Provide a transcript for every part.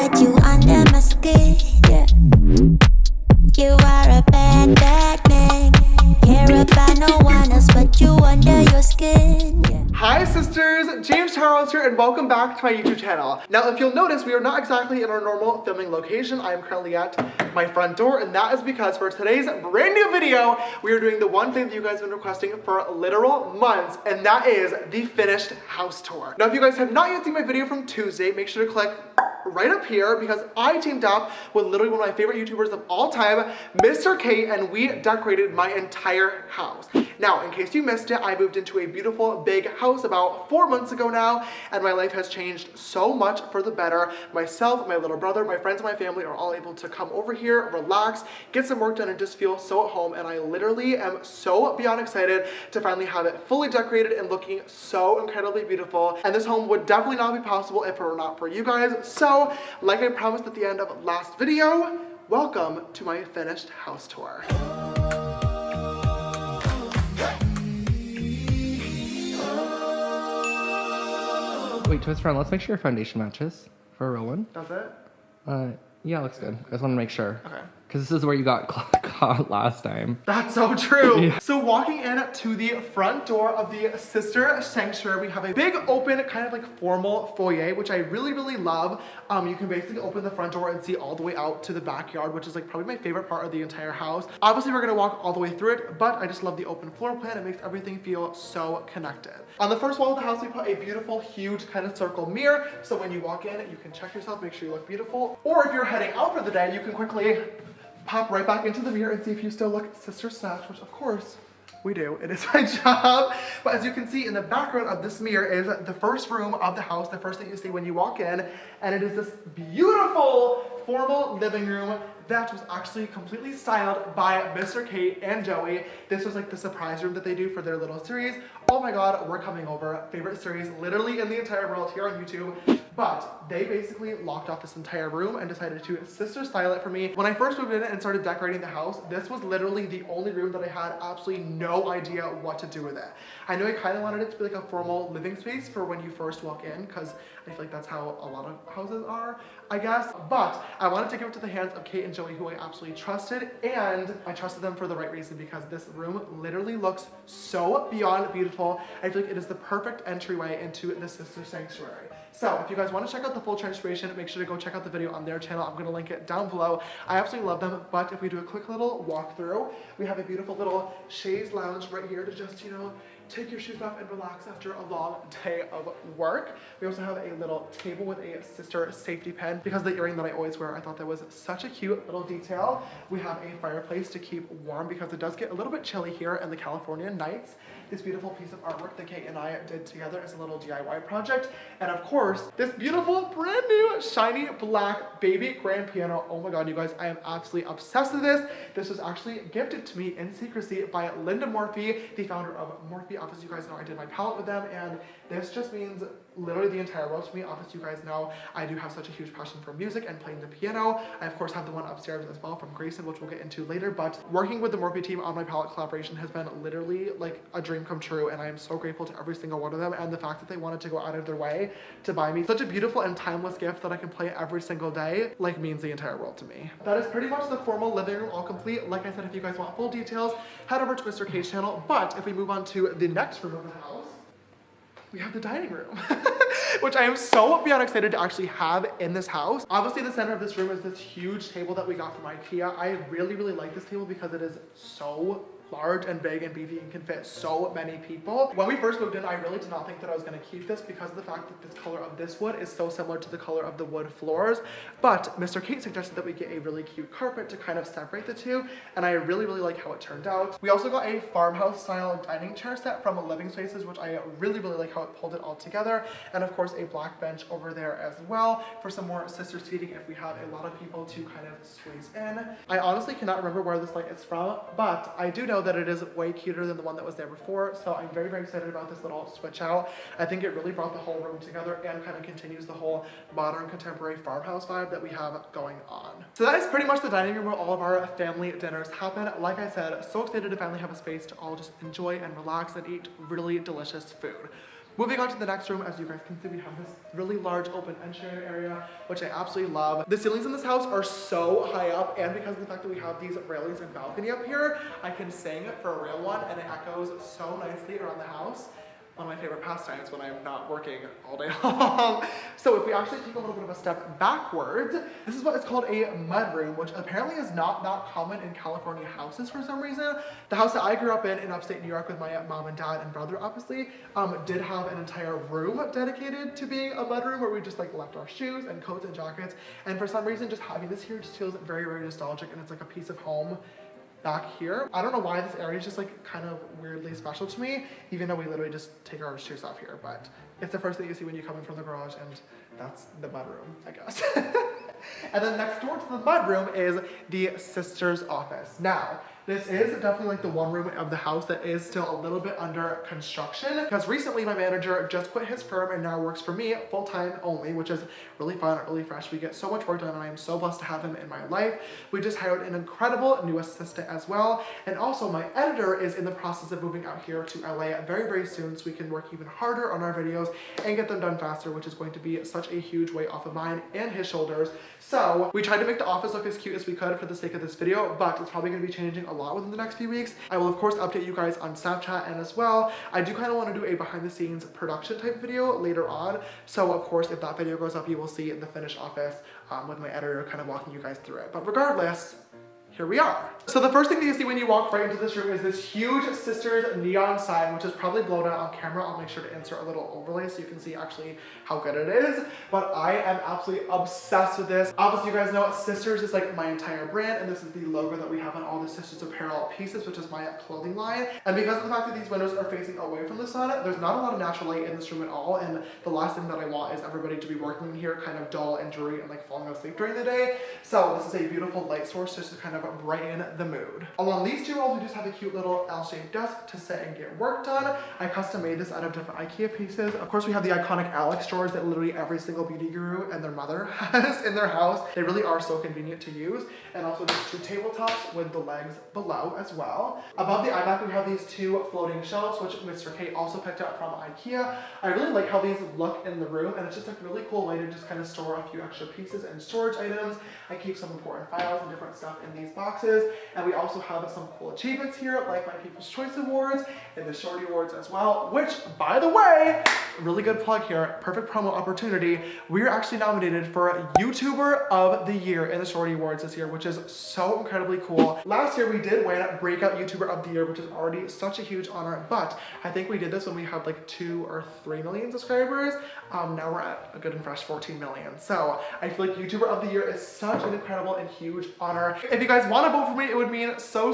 get you under my skin, yeah. You are a bad, bad man. Care about no one else but you under your skin, yeah. Hi sisters, James Charles here and welcome back to my YouTube channel. Now if you'll notice, we are not exactly in our normal filming location. I am currently at my front door, and that is because for today's brand new video, we are doing the one thing that you guys have been requesting for literal months, and that is the finished house tour. Now if you guys have not yet seen my video from Tuesday, make sure to click right up here because I teamed up with literally one of my favorite YouTubers of all time, Mr. K, and we decorated my entire house. Now, in case you missed it, I moved into a beautiful big house about 4 months ago now, and my life has changed so much for the better. Myself, my little brother, my friends, and my family are all able to come over here, relax, get some work done, and just feel so at home. And I literally am so beyond excited to finally have it fully decorated and looking so incredibly beautiful. And this home would definitely not be possible if it were not for you guys. So, like I promised at the end of last video, welcome to my finished house tour. Wait, twist around. Let's make sure your foundation matches for a real one. That's it? Yeah, looks good. I just want to make sure. Okay. Because this is where you got caught last time. That's so true. Yeah. So walking in to the front door of the sister sanctuary, we have a big open kind of like formal foyer, which I really, really love. You can basically open the front door and see all the way out to the backyard, which is like probably my favorite part of the entire house. Obviously, we're gonna walk all the way through it, but I just love the open floor plan. It makes everything feel so connected. On the first wall of the house, we put a beautiful, huge kind of circle mirror. So when you walk in, you can check yourself, make sure you look beautiful. Or if you're heading out for the day, you can quickly pop right back into the mirror and see if you still look sister snatch, which of course we do. It is my job. But as you can see in the background of this mirror is the first room of the house, the first thing you see when you walk in, and it is this beautiful formal living room that was actually completely styled by Mr. Kate and Joey. This was like the surprise room that they do for their little series. Oh my God, we're coming over. Favorite series literally in the entire world here on YouTube. But they basically locked off this entire room and decided to sister style it for me. When I first moved in and started decorating the house, this was literally the only room that I had absolutely no idea what to do with it. I know I kind of wanted it to be like a formal living space for when you first walk in, because I feel like that's how a lot of houses are, I guess. But I wanted to give it to the hands of Kate and Joey, who I absolutely trusted, and I trusted them for the right reason because this room literally looks so beyond beautiful. I feel like it is the perfect entryway into the sister sanctuary. So if you guys want to check out the full transformation, make sure to go check out the video on their channel. I'm going to link it down below. I absolutely love them, but if we do a quick little walkthrough, we have a beautiful little chaise lounge right here to just, you know, take your shoes off and relax after a long day of work. We also have a little table with a sister safety pin. Because of the earring that I always wear, I thought that was such a cute little detail. We have a fireplace to keep warm because it does get a little bit chilly here in the California nights. This beautiful piece of artwork that Kate and I did together as a little DIY project. And of course, this beautiful brand new shiny black baby grand piano. Oh my God, you guys, I am absolutely obsessed with this. This was actually gifted to me in secrecy by Linda Morphy, the founder of Morphy. Obviously, you guys know I did my palette with them, and this just means literally the entire world to me. Obviously, you guys know I do have such a huge passion for music and playing the piano. I of course have the one upstairs as well from Grayson, which we'll get into later, but working with the Morphy team on my palette collaboration has been literally like a dream come true, and I am so grateful to every single one of them, and the fact that they wanted to go out of their way to buy me such a beautiful and timeless gift that I can play every single day, like, means the entire world to me. That is pretty much the formal living room all complete. Like I said, if you guys want full details, head over to Mr. K's channel. But if we move on to the next room of the house, we have the dining room, which I am so beyond excited to actually have in this house. Obviously, the center of this room is this huge table that we got from IKEA. I really, really like this table because it is so large and big and beefy and can fit so many people. When we first moved in, I really did not think that I was going to keep this because of the fact that this color of this wood is so similar to the color of the wood floors. But Mr. Kate suggested that we get a really cute carpet to kind of separate the two, and I really, really like how it turned out. We also got a farmhouse style dining chair set from Living Spaces, which I really, really like how it pulled it all together. And of course, a black bench over there as well for some more sister seating if we have a lot of people to kind of squeeze in. I honestly cannot remember where this light is from, but I do know that it is way cuter than the one that was there before, so I'm very, very excited about this little switch out. I think it really brought the whole room together and kind of continues the whole modern contemporary farmhouse vibe that we have going on. So that is pretty much the dining room where all of our family dinners happen. Like I said, so excited to finally have a space to all just enjoy and relax and eat really delicious food. Moving on to the next room, as you guys can see, we have this really large open entryway area, which I absolutely love. The ceilings in this house are so high up, and because of the fact that we have these railings and balcony up here, I can sing for a real one, and it echoes so nicely around the house. One of my favorite pastimes when I'm not working all day long. So if we actually take a little bit of a step backwards, this is what is called a mudroom, which apparently is not that common in California houses for some reason. The house that I grew up in upstate New York with my mom and dad and brother, obviously, did have an entire room dedicated to being a mudroom where we just like left our shoes and coats and jackets. And for some reason, just having this here just feels very, very nostalgic, and it's like a piece of home back here. I don't know why this area is just like kind of weirdly special to me, even though we literally just take our shoes off here, but it's the first thing you see when you come in from the garage, and that's the mudroom, I guess. And then next door to the mudroom is the sister's office. Now, this is definitely like the one room of the house that is still a little bit under construction, because recently my manager just quit his firm and now works for me full-time only, which is really fun, really fresh. We get so much work done, and I am so blessed to have him in my life. We just hired an incredible new assistant as well. And also my editor is in the process of moving out here to LA very, very soon, so we can work even harder on our videos and get them done faster, which is going to be such a huge weight off of mine and his shoulders. So we tried to make the office look as cute as we could for the sake of this video, but it's probably going to be changing a lot within the next few weeks. I will of course update you guys on Snapchat, and as well, I do kind of want to do a behind the scenes production type video later on. So of course, if that video goes up, you will see the finished office with my editor kind of walking you guys through it. But regardless, here we are. So the first thing that you see when you walk right into this room is this huge Sisters neon sign, which is probably blown out on camera. I'll make sure to insert a little overlay so you can see actually how good it is. But I am absolutely obsessed with this. Obviously, you guys know Sisters is like my entire brand, and this is the logo that we have on all the Sisters apparel pieces, which is my clothing line. And because of the fact that these windows are facing away from the sun, there's not a lot of natural light in this room at all. And the last thing that I want is everybody to be working in here kind of dull and dreary and like falling asleep during the day. So this is a beautiful light source just to kind of brighten the mood. Along these two walls, we just have a cute little L-shaped desk to sit and get work done. I custom made this out of different IKEA pieces. Of course, we have the iconic Alex drawers that literally every single beauty guru and their mother has in their house. They really are so convenient to use. And also just two tabletops with the legs below as well. Above the iMac, we have these two floating shelves, which Mr. K also picked up from IKEA. I really like how these look in the room, and it's just a really cool way to just kind of store a few extra pieces and storage items. I keep some important files and different stuff in these boxes. And we also have some cool achievements here, like my People's Choice Awards and the Shorty Awards as well, which, by the way, really good plug here, perfect promo opportunity. We are actually nominated for YouTuber of the Year in the Shorty Awards this year, which is so incredibly cool. Last year we did win Breakout YouTuber of the Year, which is already such a huge honor, but I think we did this when we had like 2 or 3 million subscribers. Now we're at a good and fresh 14 million. So I feel like YouTuber of the Year is such an incredible and huge honor. If you guys want to vote for me, it would mean so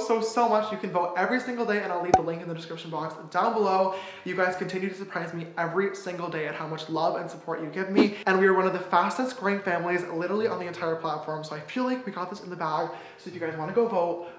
much. You can vote every single day, and I'll leave the link in the description box down below. You guys continue to surprise me every single day at how much love and support you give me, and we are one of the fastest growing families literally on the entire platform, so I feel like we got this in the bag. So if you guys want to go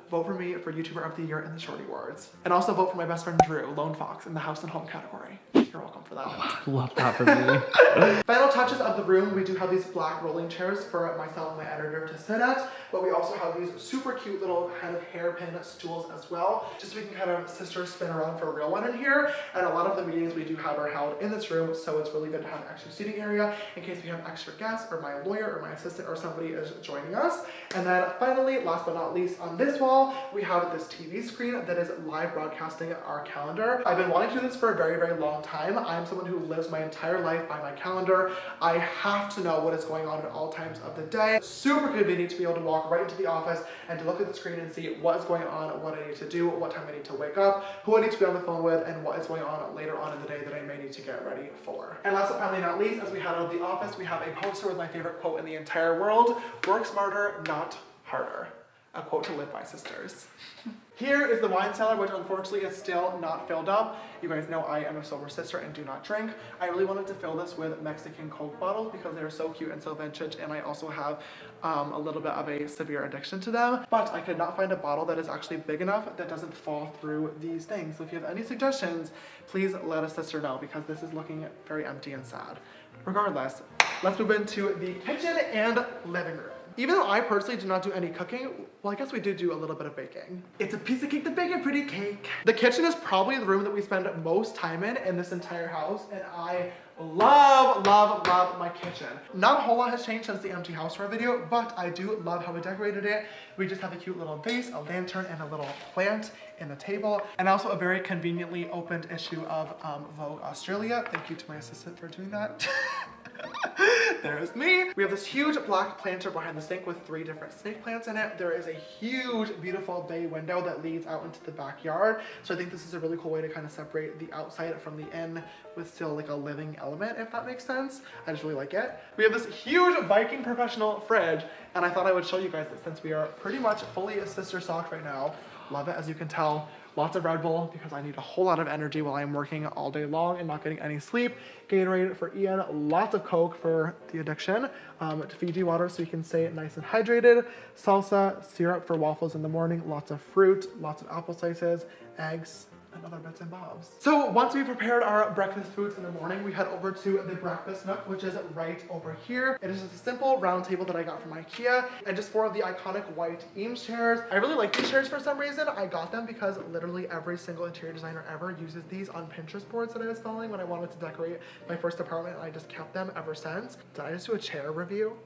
vote for me for YouTuber of the Year in the Shorty Awards. And also vote for my best friend Drew, Lone Fox, in the house and home category. You're welcome for that. Love that for me. Final touches of the room, we do have these black rolling chairs for myself and my editor to sit at, but we also have these super cute little kind of hairpin stools as well, just so we can kind of sister spin around for a real one in here. And a lot of the meetings we do have are held in this room, so it's really good to have an extra seating area in case we have extra guests, or my lawyer or my assistant or somebody is joining us. And then finally, last but not least, on this wall, we have this TV screen that is live broadcasting our calendar. I've been wanting to do this for a very, very long time. I'm someone who lives my entire life by my calendar. I have to know what is going on at all times of the day. Super convenient to be able to walk right into the office and to look at the screen and see what is going on, what I need to do, what time I need to wake up, who I need to be on the phone with, and what is going on later on in the day that I may need to get ready for. And last but finally not least, as we head out of the office, we have a poster with my favorite quote in the entire world: "Work smarter, not harder." A quote to live by, sisters. Here is the wine cellar, which unfortunately is still not filled up. You guys know I am a sober sister and do not drink. I really wanted to fill this with Mexican Coke bottles because they're so cute and so vintage, and I also have a little bit of a severe addiction to them. But I could not find a bottle that is actually big enough that doesn't fall through these things. So if you have any suggestions, please let a sister know, because this is looking very empty and sad. Regardless, let's move into the kitchen and living room. Even though I personally do not do any cooking, well, I guess we do a little bit of baking. It's a piece of cake to bake a pretty cake. The kitchen is probably the room that we spend most time in this entire house, and I love my kitchen. Not a whole lot has changed since the empty house tour video, but I do love how we decorated it. We just have a cute little vase, a lantern, and a little plant in the table, and also a very conveniently opened issue of Vogue Australia. Thank you to my assistant for doing that. There's me. We have this huge black planter behind the sink with 3 different snake plants in it. There is a huge, beautiful bay window that leads out into the backyard. So I think this is a really cool way to kind of separate the outside from the in with still like a living element, if that makes sense. I just really like it. We have this huge Viking professional fridge, and I thought I would show you guys it since we are pretty much fully sister stocked right now. Love it, as you can tell. Lots of Red Bull because I need a whole lot of energy while I'm working all day long and not getting any sleep. Gatorade for Ian, lots of Coke for the addiction, Fiji water so you can stay nice and hydrated, salsa, syrup for waffles in the morning, lots of fruit, lots of apple slices, eggs, and other bits and bobs. So once we prepared our breakfast foods in the morning, we head over to the breakfast nook, which is right over here. It is just a simple round table that I got from IKEA, and just 4 of the iconic white Eames chairs. I really like these chairs for some reason. I got them because literally every single interior designer ever uses these on Pinterest boards that I was following when I wanted to decorate my first apartment, and I just kept them ever since. Did I just do a chair review?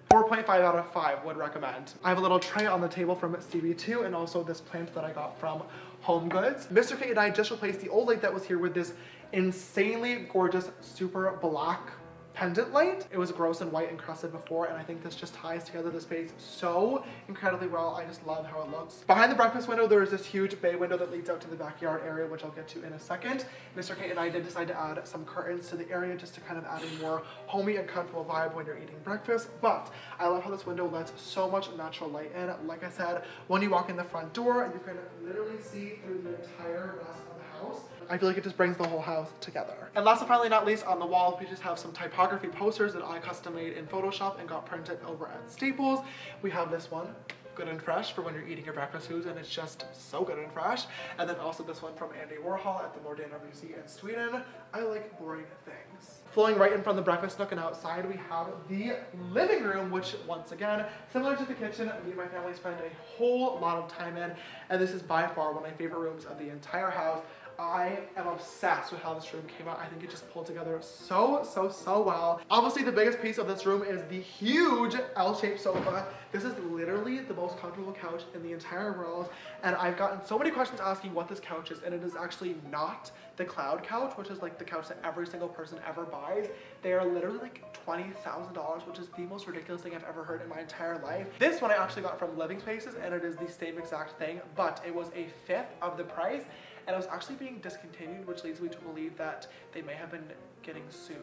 4.5 out of 5 would recommend. I have a little tray on the table from CB2 and also this plant that I got from Home Goods. Mr. Kate and I just replaced the old light that was here with this insanely gorgeous super black pendant light. It was gross and white and crusted before, and I think this just ties together the space so incredibly well. I just love how it looks. Behind the breakfast window, there is this huge bay window that leads out to the backyard area, which I'll get to in a second. Mr. Kate and I did decide to add some curtains to the area just to kind of add a more homey and comfortable vibe when you're eating breakfast. But I love how this window lets so much natural light in. Like I said, when you walk in the front door, you can literally see through the entire rest of the house. I feel like it just brings the whole house together. And last but finally not least, on the wall, we just have some typography posters that I custom made in Photoshop and got printed over at Staples. We have this one, good and fresh, for when you're eating your breakfast foods, and it's just so good and fresh. And then also this one from Andy Warhol at the Moderna Museum in Sweden. I like boring things. Flowing right in from the breakfast nook and outside, we have the living room, which once again, similar to the kitchen, me and my family spend a whole lot of time in, and this is by far one of my favorite rooms of the entire house. I am obsessed with how this room came out. I think it just pulled together so well. Obviously, the biggest piece of this room is the huge L-shaped sofa. This is literally the most comfortable couch in the entire world, and I've gotten so many questions asking what this couch is, and it is actually not the cloud couch, which is like the couch that every single person ever buys. They are literally like $20,000, which is the most ridiculous thing I've ever heard in my entire life. This one I actually got from Living Spaces, and it is the same exact thing, but it was a 1/5 of the price. And it was actually being discontinued, which leads me to believe that they may have been getting sued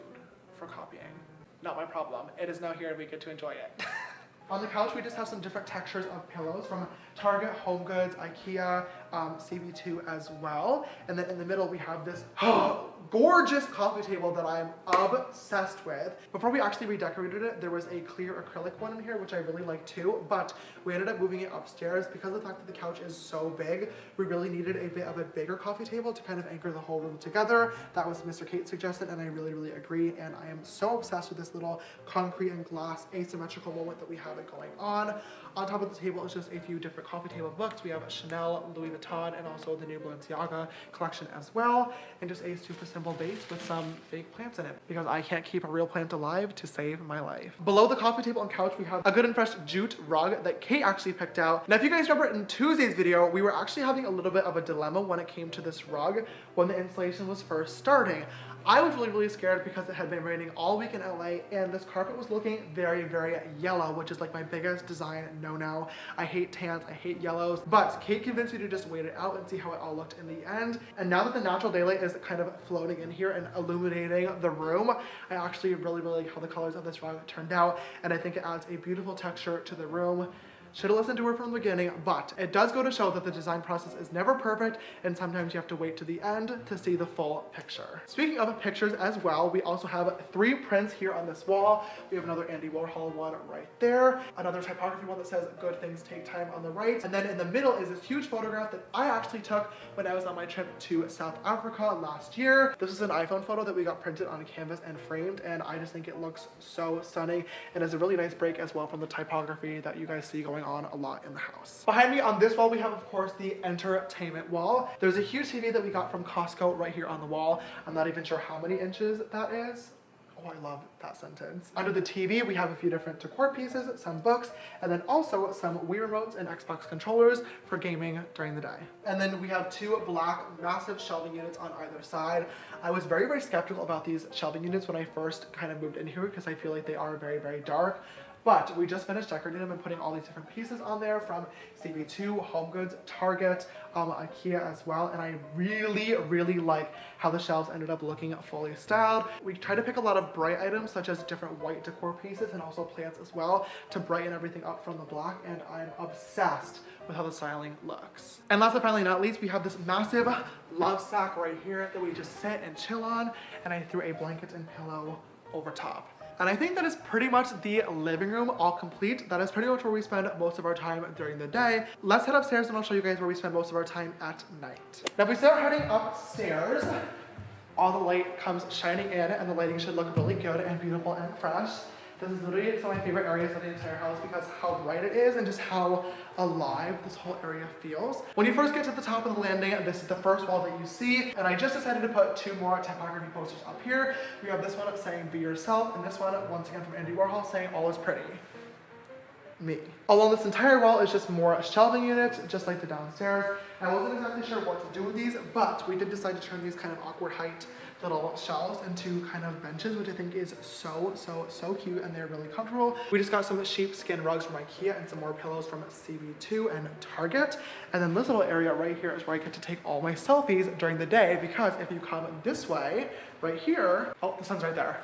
for copying. Not my problem. It is now here and we get to enjoy it. On the couch, we just have some different textures of pillows from Target, Home Goods, IKEA, CB2 as well. And then in the middle, we have this gorgeous coffee table that I'm obsessed with. Before we actually redecorated it, there was a clear acrylic one in here, which I really like too, but we ended up moving it upstairs because of the fact that the couch is so big. We really needed a bit of a bigger coffee table to kind of anchor the whole room together. That was Mr. Kate's suggestion, and I really agree. And I am so obsessed with this little concrete and glass asymmetrical moment that we have it going on. On top of the table is just a few different coffee table books. We have Chanel, Louis Vuitton, and also the new Balenciaga collection as well. And just a super simple vase with some fake plants in it because I can't keep a real plant alive to save my life. Below the coffee table and couch, we have a good and fresh jute rug that Kate actually picked out. Now, if you guys remember in Tuesday's video, we were actually having a little bit of a dilemma when it came to this rug when the installation was first starting. I was really scared because it had been raining all week in LA and this carpet was looking very yellow, which is like my biggest design no-no. I hate tans, I hate yellows, but Kate convinced me to just wait it out and see how it all looked in the end. And now that the natural daylight is kind of floating in here and illuminating the room, I actually really like how the colors of this rug turned out, and I think it adds a beautiful texture to the room. Should have listened to her from the beginning, but it does go to show that the design process is never perfect, and sometimes you have to wait to the end to see the full picture. Speaking of pictures as well, we also have 3 prints here on this wall. We have another Andy Warhol one right there, another typography one that says "Good things take time" on the right, and then in the middle is this huge photograph that I actually took when I was on my trip to South Africa last year. This is an iPhone photo that we got printed on canvas and framed, and I just think it looks so stunning, and is a really nice break as well from the typography that you guys see going on a lot in the house. Behind me on this wall, we have, of course, the entertainment wall. There's a huge TV that we got from Costco right here on the wall. I'm not even sure how many inches that is. Oh, I love that sentence. Under the TV, we have a few different decor pieces, some books, and then also some Wii remotes and Xbox controllers for gaming during the day. And then we have 2 black massive shelving units on either side. I was very, very skeptical about these shelving units when I first kind of moved in here because I feel like they are very, very dark. But we just finished decorating them and putting all these different pieces on there from CB2, Home Goods, Target, IKEA as well. And I really, really like how the shelves ended up looking fully styled. We tried to pick a lot of bright items such as different white decor pieces and also plants as well to brighten everything up from the black. And I'm obsessed with how the styling looks. And last but finally not least, we have this massive love sack right here that we just sit and chill on. And I threw a blanket and pillow over top. And I think that is pretty much the living room all complete. That is pretty much where we spend most of our time during the day. Let's head upstairs and I'll show you guys where we spend most of our time at night. Now if we start heading upstairs, all the light comes shining in and the lighting should look really good and beautiful and fresh. This is literally some of my favorite areas of the entire house because how bright it is and just how alive this whole area feels. When you first get to the top of the landing, this is the first wall that you see, and I just decided to put 2 more typography posters up here. We have this one saying "Be Yourself," and this one, once again from Andy Warhol, saying "All is pretty." Me. Along this entire wall is just more shelving units, just like the downstairs. I wasn't exactly sure what to do with these, but we did decide to turn these kind of awkward height little shelves into kind of benches, which I think is so cute, and they're really comfortable. We just got some sheepskin rugs from IKEA and some more pillows from CB2 and Target. And then this little area right here is where I get to take all my selfies during the day, because if you come this way, right here, oh, the sun's right there.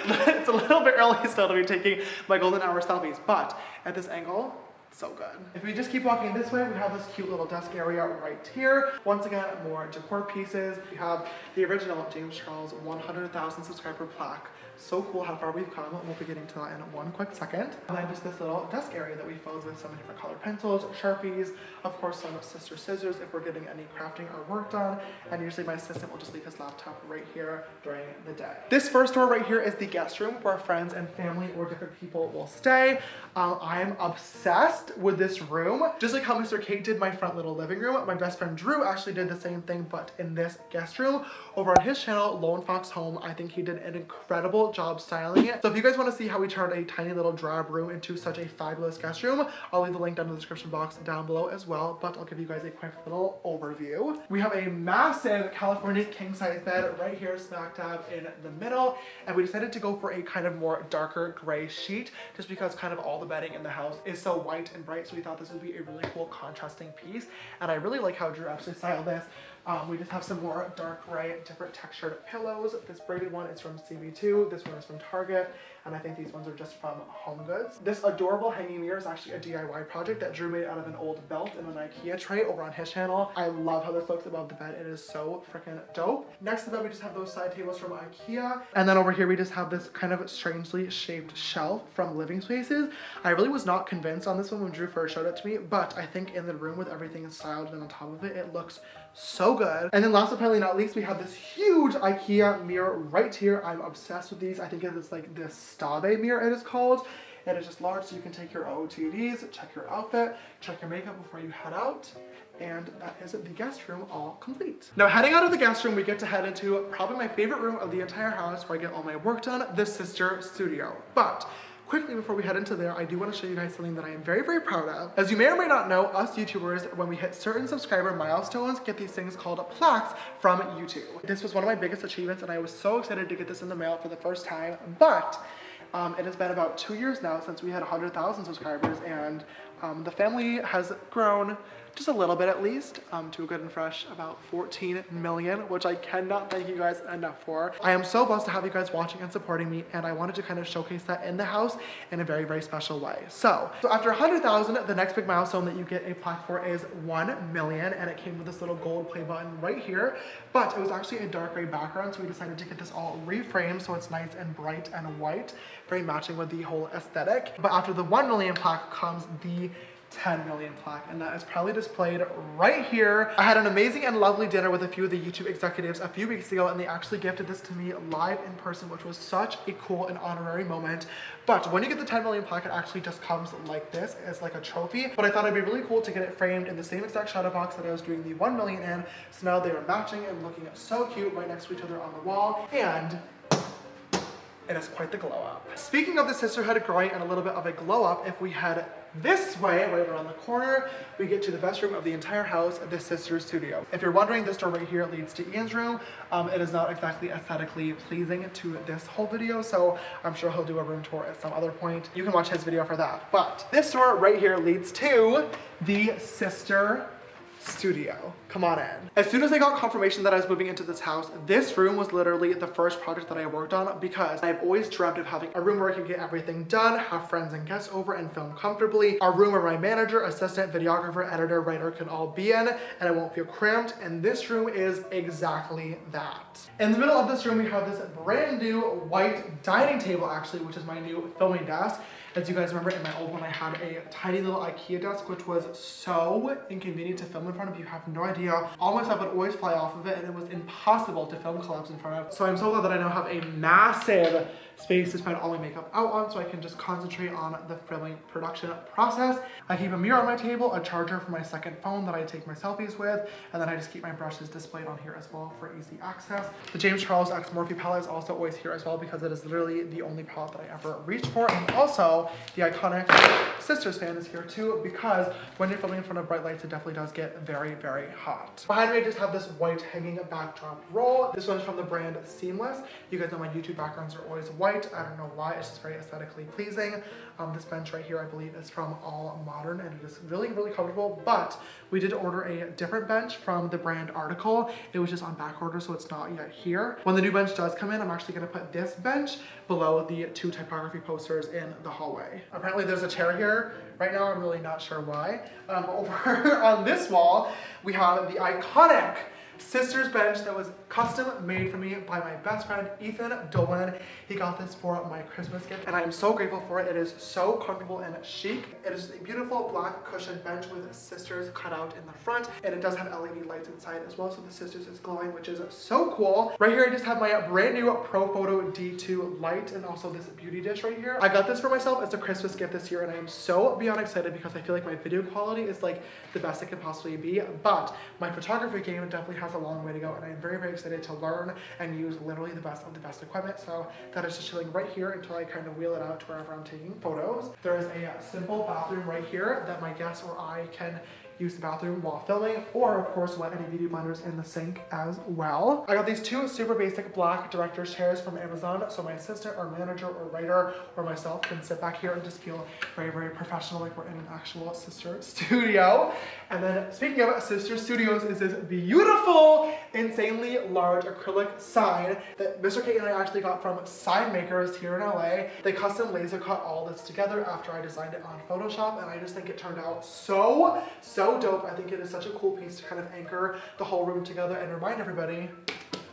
It's a little bit early still to be taking my golden hour selfies, but at this angle, so good. If we just keep walking this way, we have this cute little desk area right here. Once again, more decor pieces. We have the original James Charles 100,000 subscriber plaque. So cool how far we've come. We'll be getting to that in one quick second. And then just this little desk area that we filled with some different colored pencils, Sharpies, of course some sister scissors if we're getting any crafting or work done. And usually my assistant will just leave his laptop right here during the day. This first door right here is the guest room where friends and family or different people will stay. I'm obsessed with this room. Just like how Mr. Kate did my front little living room, my best friend Drew actually did the same thing, but in this guest room. Over on his channel, Lone Fox Home, I think he did an incredible job styling it. So if you guys want to see how we turned a tiny little drab room into such a fabulous guest room, I'll leave the link down in the description box down below as well, but I'll give you guys a quick little overview. We have a massive California king size bed right here smack dab in the middle, and we decided to go for a kind of more darker gray sheet just because kind of all the bedding in the house is so white and bright, so we thought this would be a really cool contrasting piece, and I really like how Drew actually styled this. We just have some more dark gray, different textured pillows. This braided one is from CB2, this one is from Target, and I think these ones are just from Home Goods. This adorable hanging mirror is actually a DIY project that Drew made out of an old belt and an IKEA tray over on his channel. I love how this looks above the bed. It is so freaking dope. Next to that, we just have those side tables from IKEA. And then over here, we just have this kind of strangely shaped shelf from Living Spaces. I really was not convinced on this one when Drew first showed it to me, but I think in the room with everything styled and on top of it, it looks so good. And then last but finally not least, we have this huge IKEA mirror right here. I'm obsessed with these. I think it's like this Stave mirror it is called. It is just large, so you can take your OOTDs, check your outfit, check your makeup before you head out. And that is the guest room all complete. Now heading out of the guest room, we get to head into probably my favorite room of the entire house where I get all my work done, the sister studio. But quickly before we head into there, I do want to show you guys something that I am very, very proud of. As you may or may not know, us YouTubers, when we hit certain subscriber milestones, get these things called plaques from YouTube. This was one of my biggest achievements, and I was so excited to get this in the mail for the first time, but it has been about 2 years now since we had 100,000 subscribers, and The family has grown just a little bit at least, to a good and fresh about 14 million, which I cannot thank you guys enough for. I am so blessed to have you guys watching and supporting me, and I wanted to kind of showcase that in the house in a very, very special way. So after 100,000, the next big milestone that you get a plaque for is 1 million, and it came with this little gold play button right here, but it was actually a dark gray background, so we decided to get this all reframed so it's nice and bright and white, very matching with the whole aesthetic. But after the 1 million plaque comes the 10 million plaque, and that is proudly displayed right here. I had an amazing and lovely dinner with a few of the YouTube executives a few weeks ago, and they actually gifted this to me live in person, which was such a cool and honorary moment. But when you get the 10 million plaque, it actually just comes like this as like a trophy. But I thought it'd be really cool to get it framed in the same exact shadow box that I was doing the 1 million in. So now they are matching and looking so cute right next to each other on the wall, and it is quite the glow up. Speaking of the sisterhood growing and a little bit of a glow up, if we head this way, right around the corner, we get to the best room of the entire house, the sister's studio. If you're wondering, this door right here leads to Ian's room. It is not exactly aesthetically pleasing to this whole video, so I'm sure he'll do a room tour at some other point. You can watch his video for that. But this door right here leads to the sister studio. Come on in. As soon as I got confirmation that I was moving into this house, this room was literally the first project that I worked on, because I've always dreamt of having a room where I can get everything done, have friends and guests over and film comfortably, a room where my manager, assistant, videographer, editor, writer can all be in, and I won't feel cramped, and this room is exactly that. In the middle of this room, we have this brand new white dining table, actually, which is my new filming desk. As you guys remember, in my old one, I had a tiny little IKEA desk, which was so inconvenient to film in front of. You have no idea. All my stuff would always fly off of it, and it was impossible to film collabs in front of. So I'm so glad that I now have a massive space to spread all my makeup out on, so I can just concentrate on the filming production process. I keep a mirror on my table, a charger for my second phone that I take my selfies with, and then I just keep my brushes displayed on here as well for easy access. The James Charles X Morphe palette is also always here as well, because it is literally the only palette that I ever reached for. And also the iconic Sisters fan is here too, because when you're filming in front of bright lights, it definitely does get very, very hot. Behind me, I just have this white hanging backdrop roll. This one's from the brand Seamless. You guys know my YouTube backgrounds are always white. I don't know why, it's just very aesthetically pleasing. This bench right here, I believe, is from All Modern, and it is really, really comfortable, but we did order a different bench from the brand Article. It was just on back order, so it's not yet here. When the new bench does come in, I'm actually gonna put this bench below the 2 typography posters in the hallway. Apparently there's a chair here. Right now, I'm really not sure why. Over on this wall, we have the iconic Sisters bench that was custom made for me by my best friend Ethan Dolan. He got this for my Christmas gift, and I am so grateful for it. It is so comfortable and chic. It is a beautiful black cushioned bench with Sisters cut out in the front, and it does have LED lights inside as well, so the Sisters is glowing, which is so cool. Right here, I just have my brand new Pro Photo D2 light, and also this beauty dish right here. I got this for myself as a Christmas gift this year, and I am so beyond excited because I feel like my video quality is like the best it can possibly be, but my photography game definitely has a long way to go, and I'm very, very excited to learn and use literally the best of the best equipment. So that is just chilling right here until I kind of wheel it out to wherever I'm taking photos. There is a simple bathroom right here that my guests or I can use the bathroom while filming, or of course wet any beauty blenders in the sink as well. I got these 2 super basic black director's chairs from Amazon, so my assistant or manager or writer or myself can sit back here and just feel very, very professional, like we're in an actual sister studio. And then speaking of sister studios, is this beautiful, insanely large acrylic sign that Mr. K and I actually got from Sign Makers here in LA. They custom laser cut all this together after I designed it on Photoshop, and I just think it turned out so dope. I think it is such a cool piece to kind of anchor the whole room together and remind everybody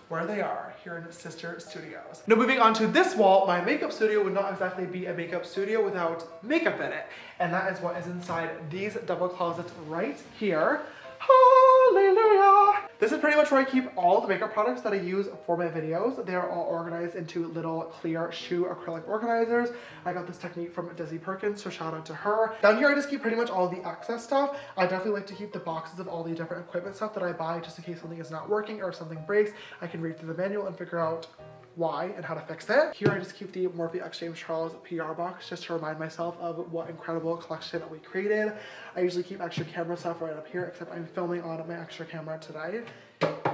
where they are here in Sister Studios. Now moving on to this wall, my makeup studio would not exactly be a makeup studio without makeup in it. And that is what is inside these double closets right here. Hallelujah! This is pretty much where I keep all the makeup products that I use for my videos. They are all organized into little clear shoe acrylic organizers. I got this technique from Dizzy Perkins, so shout out to her. Down here, I just keep pretty much all the excess stuff. I definitely like to keep the boxes of all the different equipment stuff that I buy, just in case something is not working or if something breaks. I can read through the manual and figure out why and how to fix it. Here I just keep the Morphe X James Charles PR box just to remind myself of what incredible collection we created. I usually keep extra camera stuff right up here, except I'm filming on my extra camera today.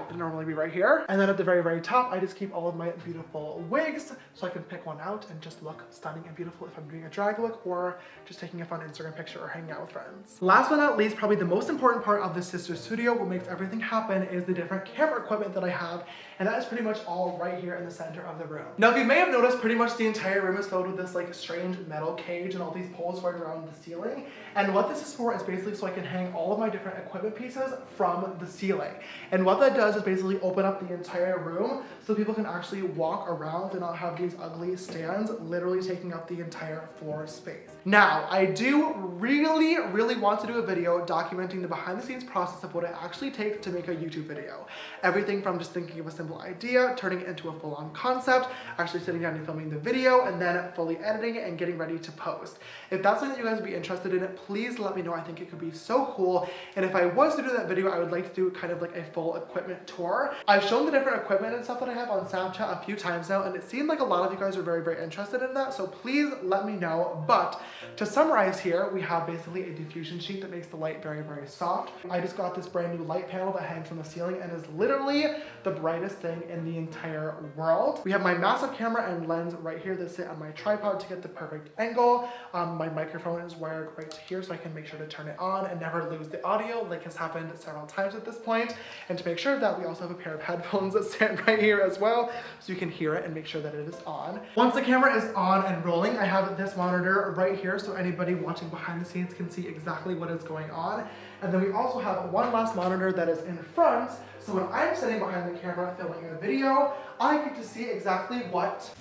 would normally be right here. And then at the very, very top, I just keep all of my beautiful wigs so I can pick one out and just look stunning and beautiful if I'm doing a drag look or just taking a fun Instagram picture or hanging out with friends. Last but not least, probably the most important part of the sister studio, what makes everything happen, is the different camera equipment that I have, and that is pretty much all right here in the center of the room. Now, if you may have noticed, pretty much the entire room is filled with this like strange metal cage and all these poles right around the ceiling. And what this is for is basically so I can hang all of my different equipment pieces from the ceiling. And what that does is basically open up the entire room so people can actually walk around and not have these ugly stands literally taking up the entire floor space. Now, I do really want to do a video documenting the behind the scenes process of what it actually takes to make a YouTube video. Everything from just thinking of a simple idea, turning it into a full-on concept, actually sitting down and filming the video, and then fully editing it and getting ready to post. If that's something that you guys would be interested in, please let me know. I think it could be so cool. And if I was to do that video, I would like to do kind of like a full equipment tour. I've shown the different equipment and stuff that I have on Snapchat a few times now, and it seemed like a lot of you guys are very interested in that, so please let me know. But to summarize here, we have basically a diffusion sheet that makes the light very soft. I just got this brand new light panel that hangs from the ceiling and is literally the brightest thing in the entire world. We have my massive camera and lens right here that sit on my tripod to get the perfect angle. My microphone is wired right here so I can make sure to turn it on and never lose the audio, like has happened several times at this point. And to make sure that we also have a pair of headphones that stand right here as well, so you can hear it and make sure that it is on. Once the camera is on and rolling, I have this monitor right here so anybody watching behind the scenes can see exactly what is going on. And then we also have one last monitor that is in front, so when I'm sitting behind the camera filming a video, I get to see exactly what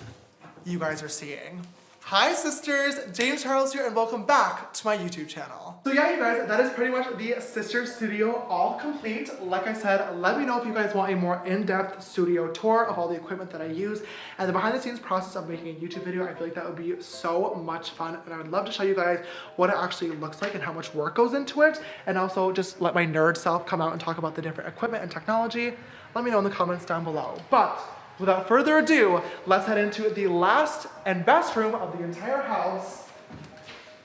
you guys are seeing. Hi sisters, James Charles here and welcome back to my YouTube channel. So yeah, you guys, that is pretty much the sister studio all complete. Like I said, let me know if you guys want a more in-depth studio tour of all the equipment that I use and the behind the scenes process of making a YouTube video. I feel like that would be so much fun and I would love to show you guys what it actually looks like and how much work goes into it, and also just let my nerd self come out and talk about the different equipment and technology. Let me know in the comments down below. But without further ado, let's head into the last and best room of the entire house,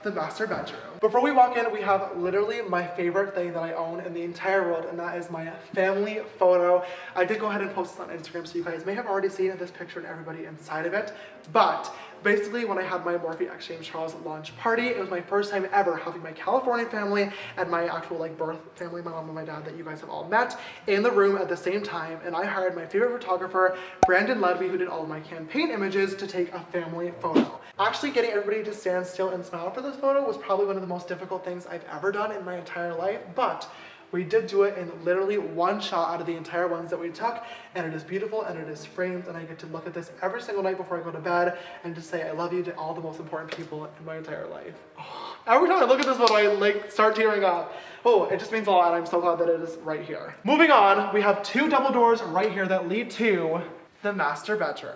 the master bedroom. Before we walk in, we have literally my favorite thing that I own in the entire world, and that is my family photo. I did go ahead and post this on Instagram, so you guys may have already seen this picture and everybody inside of it. But basically, when I had my Morphe x James Charles launch party, it was my first time ever having my California family and my actual like birth family, my mom and my dad that you guys have all met, in the room at the same time. And I hired my favorite photographer, Brandon Ledby, who did all of my campaign images, to take a family photo. Actually getting everybody to stand still and smile for this photo was probably one of the most difficult things I've ever done in my entire life, but we did do it in literally one shot out of the entire ones that we took, and it is beautiful and it is framed, and I get to look at this every single night before I go to bed and just say I love you to all the most important people in my entire life. Oh, every time I look at this photo, I like start tearing up. Oh, it just means a lot, and I'm so glad that it is right here. Moving on, we have two double doors right here that lead to the master bedroom.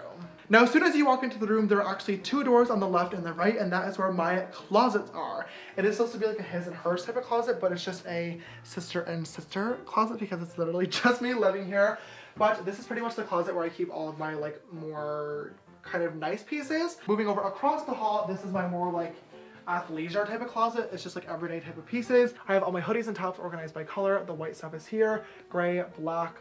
Now, as soon as you walk into the room, there are actually two doors on the left and the right, and that is where my closets are. It is supposed to be like a his and hers type of closet, but it's just a sister and sister closet because it's literally just me living here. But this is pretty much the closet where I keep all of my like more kind of nice pieces. Moving over across the hall, this is my more like athleisure type of closet. It's just like everyday type of pieces. I have all my hoodies and tops organized by color. The white stuff is here, gray, black,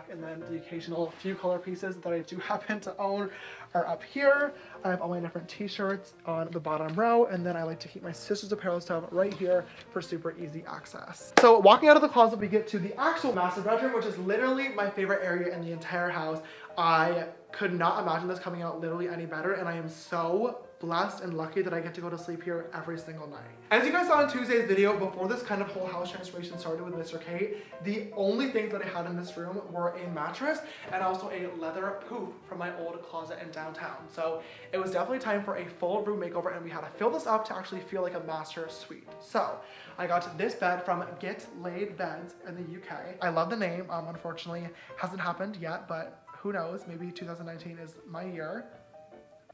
and then the occasional few color pieces that I do happen to own are up here. I have all my different t-shirts on the bottom row, and then I like to keep my sister's apparel stuff right here for super easy access. So walking out of the closet, we get to the actual master bedroom, which is literally my favorite area in the entire house. I could not imagine this coming out literally any better, and I am so blessed and lucky that I get to go to sleep here every single night. As you guys saw in Tuesday's video, before this kind of whole house transformation started with Mr. Kate, the only things that I had in this room were a mattress and also a leather poof from my old closet in downtown. So it was definitely time for a full room makeover, and we had to fill this up to actually feel like a master suite. So I got this bed from Get Laid Beds in the UK. I love the name. Unfortunately, hasn't happened yet, but who knows? Maybe 2019 is my year.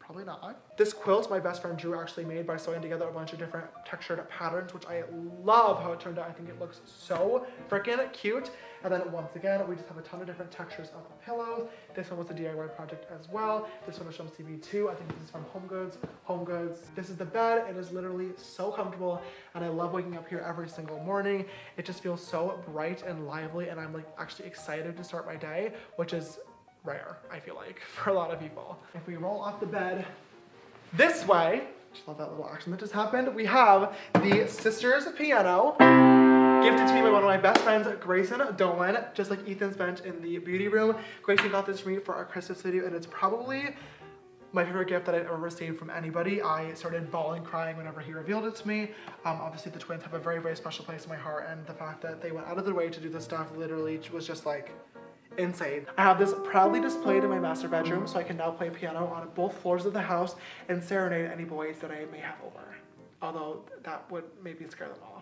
Probably not. This quilt my best friend Drew actually made by sewing together a bunch of different textured patterns, which I love how it turned out. I think it looks so freaking cute. And then once again, we just have a ton of different textures of pillows. This one was a DIY project as well. This one is from CB2. I think this is from Home Goods. Home Goods. This is the bed. It is literally so comfortable, and I love waking up here every single morning. It just feels so bright and lively, and I'm like actually excited to start my day, which is rare, I feel like, for a lot of people. If we roll off the bed this way, just love that little action that just happened, we have the Sisters piano, gifted to me by one of my best friends, Grayson Dolan, just like Ethan's bench in the beauty room. Grayson got this for me for our Christmas video, and it's probably my favorite gift that I've ever received from anybody. I started bawling, crying whenever he revealed it to me. Obviously the twins have a very, very special place in my heart, and the fact that they went out of their way to do this stuff literally was just like insane. I have this proudly displayed in my master bedroom, so I can now play piano on both floors of the house and serenade any boys that I may have over. Although that would maybe scare them off.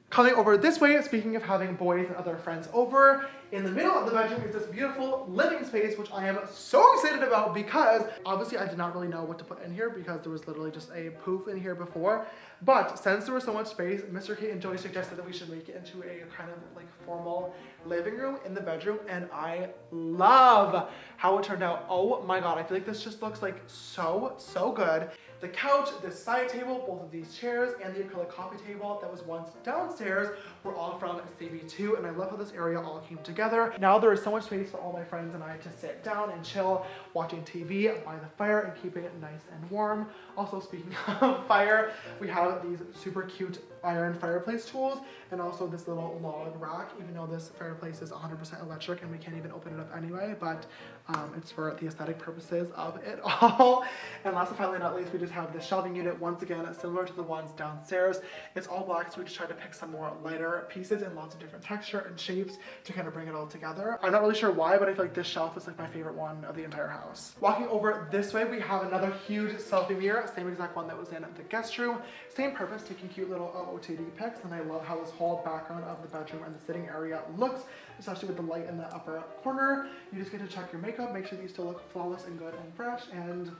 Coming over this way, speaking of having boys and other friends over, in the middle of the bedroom is this beautiful living space, which I am so excited about because obviously I did not really know what to put in here because there was literally just a poof in here before. But since there was so much space, Mr. Kate and Joey suggested that we should make it into a kind of like formal living room in the bedroom, and I love how it turned out. Oh my god, I feel like this just looks like so good. The couch, this side table, both of these chairs, and the acrylic coffee table that was once downstairs were all from CB2, and I love how this area all came together. Now there is so much space for all my friends and I to sit down and chill, watching TV by the fire and keeping it nice and warm. Also, speaking of fire, we have these super cute iron fireplace tools, and also this little log rack, even though this fireplace is 100% electric and we can't even open it up anyway, but it's for the aesthetic purposes of it all. And last but finally not least, we just have this shelving unit, once again similar to the ones downstairs. It's all black, so we just tried to pick some more lighter pieces in lots of different texture and shapes to kind of bring it all together. I'm not really sure why, but I feel like this shelf is like my favorite one of the entire house. Walking over this way, we have another huge selfie mirror, same exact one that was in the guest room. Same purpose, taking cute little OOTD pics, and I love how this whole background of the bedroom and the sitting area looks, especially with the light in the upper corner. You just get to check your makeup, make sure that you still look flawless and good and fresh, and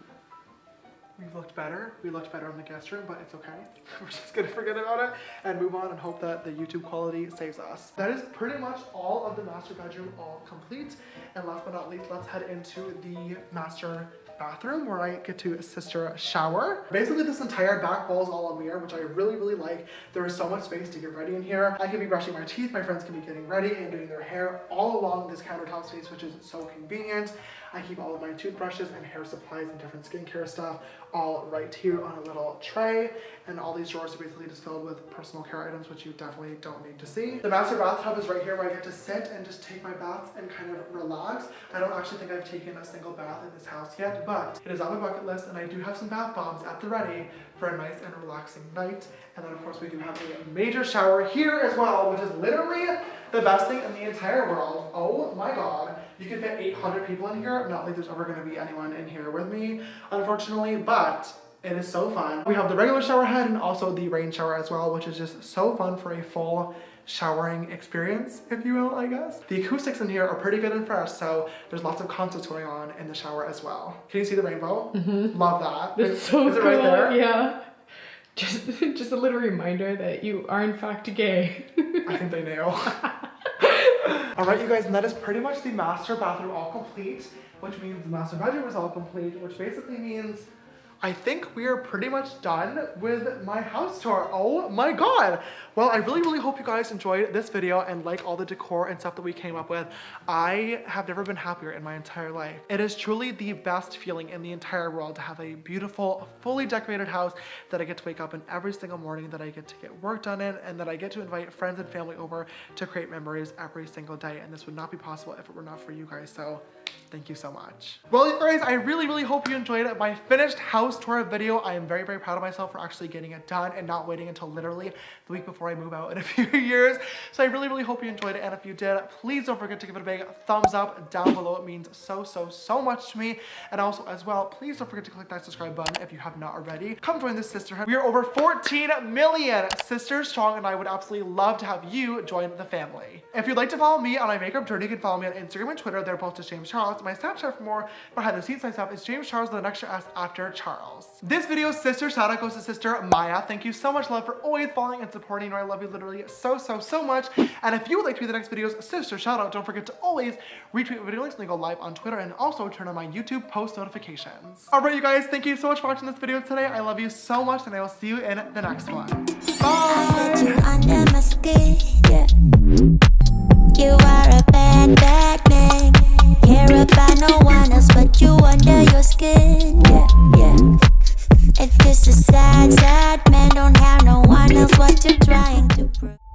we've looked better. We looked better in the guest room, but it's okay. We're just gonna forget about it and move on and hope that the YouTube quality saves us. That is pretty much all of the master bedroom all complete. And last but not least, let's head into the master bathroom where I get to sister shower. Basically this entire back wall is all a mirror, which I really like. There is so much space to get ready in here. I can be brushing my teeth, my friends can be getting ready and doing their hair all along this countertop space, which is so convenient. I keep all of my toothbrushes and hair supplies and different skincare stuff all right here on a little tray, and all these drawers are basically just filled with personal care items, which you definitely don't need to see. The master bathtub is right here where I get to sit and just take my baths and kind of relax. I don't actually think I've taken a single bath in this house yet, but it is on my bucket list, and I do have some bath bombs at the ready for a nice and relaxing night. And then of course we do have a major shower here as well, which is literally the best thing in the entire world. Oh my god. You can fit 800 people in here. Not like there's ever gonna be anyone in here with me, unfortunately, but it is so fun. We have the regular shower head and also the rain shower as well, which is just so fun for a full showering experience, if you will, I guess. The acoustics in here are pretty good and fresh, so there's lots of concerts going on in the shower as well. Can you see the rainbow? Mm-hmm. Love that. It's so is it cool. right there? Yeah. Just a little reminder that you are in fact gay. I think they knew. All right, you guys, and that is pretty much the master bathroom all complete, which means the master bedroom is all complete, which basically means I think we are pretty much done with my house tour. Oh my god. Well, I really hope you guys enjoyed this video and like all the decor and stuff that we came up with. I have never been happier in my entire life. It is truly the best feeling in the entire world to have a beautiful, fully decorated house that I get to wake up in every single morning, that I get to get work done in, and that I get to invite friends and family over to create memories every single day. And this would not be possible if it were not for you guys. So thank you so much. Well, you guys, I really hope you enjoyed my finished house tour video. I am very proud of myself for actually getting it done and not waiting until literally the week before I move out in a few years. So I really hope you enjoyed it, and if you did, please don't forget to give it a big thumbs up down below. It means so much to me. And also as well, please don't forget to click that subscribe button if you have not already. Come join this sisterhood. We are over 14 million sisters strong, and I would absolutely love to have you join the family. If you'd like to follow me on my makeup journey, you can follow me on Instagram and Twitter. They're both the same Charles. My Snapchat for more behind the scenes stuff is James Charles with an extra S after Charles. This video's sister shout out goes to sister Maya. Thank you so much, love, for always following and supporting. I love you literally so much. And if you would like to be the next video's sister shout out, don't forget to always retweet video links when they go live on Twitter, and also turn on my YouTube post notifications. All right, you guys, thank you so much for watching this video today. I love you so much, and I will see you in the next one. I let you Bye. under my skin, yeah. You are a bad man. Care about no one else but you under your skin, yeah. It's just a sad man. Don't have no one else. What you're trying to prove.